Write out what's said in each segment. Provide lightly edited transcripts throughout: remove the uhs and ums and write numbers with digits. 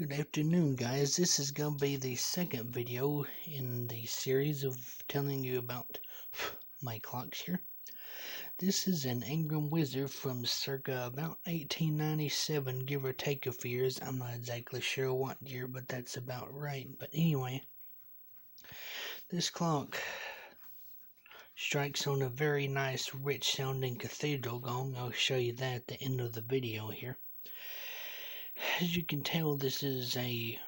Good afternoon, guys. This is going to be the second video in the series of telling you about my clocks here. This is an Ingram Wizard from circa about 1897, give or take a few years. I'm not exactly sure what year, but that's about right. But anyway, this clock strikes on a very nice, rich sounding cathedral gong. I'll show you that at the end of the video here. As you can tell, this is a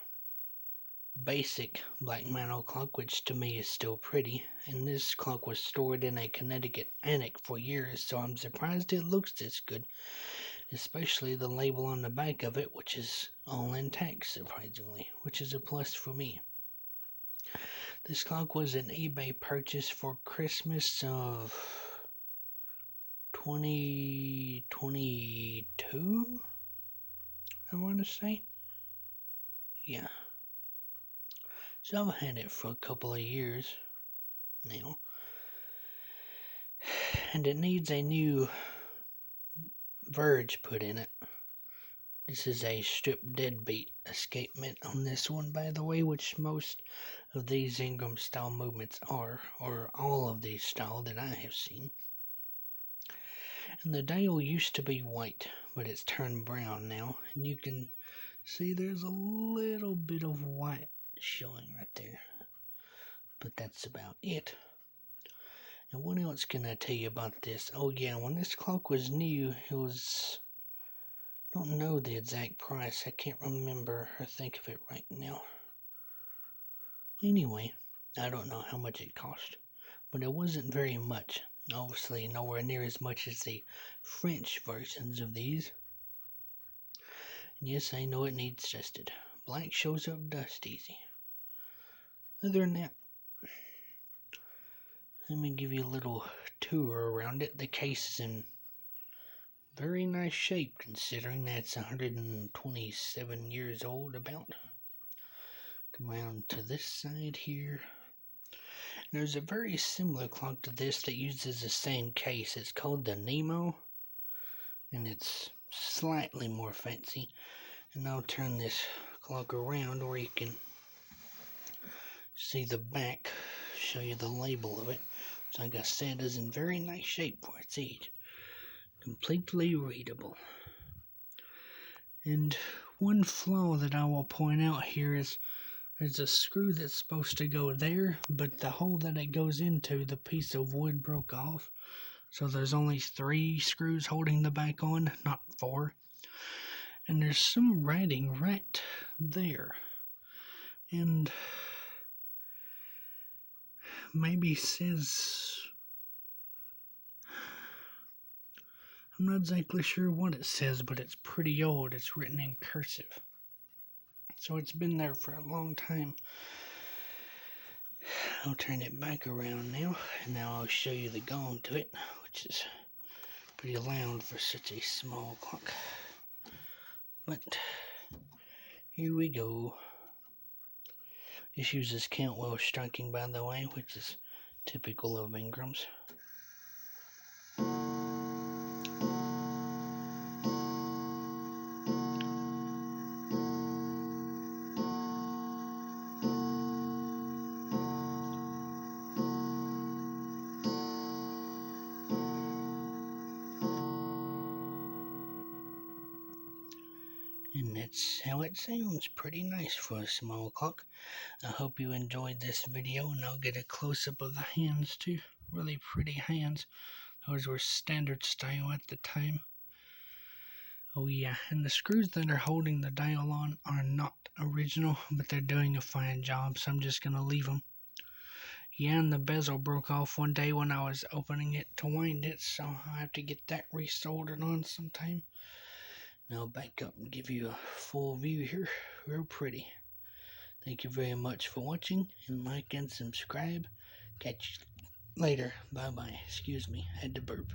basic black mantle clock, which to me is still pretty, and this clock was stored in a Connecticut attic for years, so I'm surprised it looks this good, especially the label on the back of it, which is all intact, surprisingly, which is a plus for me. This clock was an eBay purchase for Christmas of 2022, I want to say. Yeah. So I've had it for a couple of years now, and it needs a new verge put in it. This is a strip deadbeat escapement on this one, by the way, which most of these Ingram style movements are, or all of these style that I have seen. And the dial used to be white, but it's turned brown now, and you can see there's a little bit of white showing right there, but that's about it. And what else can I tell you about this? Oh yeah, when this clock was new, it was, I don't know the exact price. I can't remember or think of it right now. Anyway, I don't know how much it cost, but it wasn't very much. Obviously nowhere near as much as the French versions of these. And yes, I know it needs dusted. Black shows up dust easy. Other than that, let me give you a little tour around it. The case is in very nice shape, considering that's 127 years old about. Come around to this side here. There's a very similar clock to this that uses the same case. It's called the Nemo, and it's slightly more fancy. And I'll turn this clock around where you can see the back, show you the label of it. So like I said, it's in very nice shape for its age. Completely readable. And one flaw that I will point out here is there's a screw that's supposed to go there, but the hole that it goes into, the piece of wood broke off. So there's only 3 screws holding the back on, not 4. And there's some writing right there. And maybe says, I'm not exactly sure what it says, but it's pretty old. It's written in cursive. So it's been there for a long time. I'll turn it back around now, and now I'll show you the gong to it, which is pretty loud for such a small clock. But here we go. This uses Cantwell striking, by the way, which is typical of Ingrams. And that's how it sounds. Pretty nice for a small clock. I hope you enjoyed this video, and I'll get a close-up of the hands too. Really pretty hands. Those were standard style at the time. Oh yeah, and the screws that are holding the dial on are not original, but they're doing a fine job, so I'm just going to leave them. Yeah, and the bezel broke off one day when I was opening it to wind it, so I'll have to get that resoldered on sometime. Now I'll back up and give you a full view here. Real pretty. Thank you very much for watching, and like and subscribe. Catch you later. Bye bye. Excuse me, had to burp.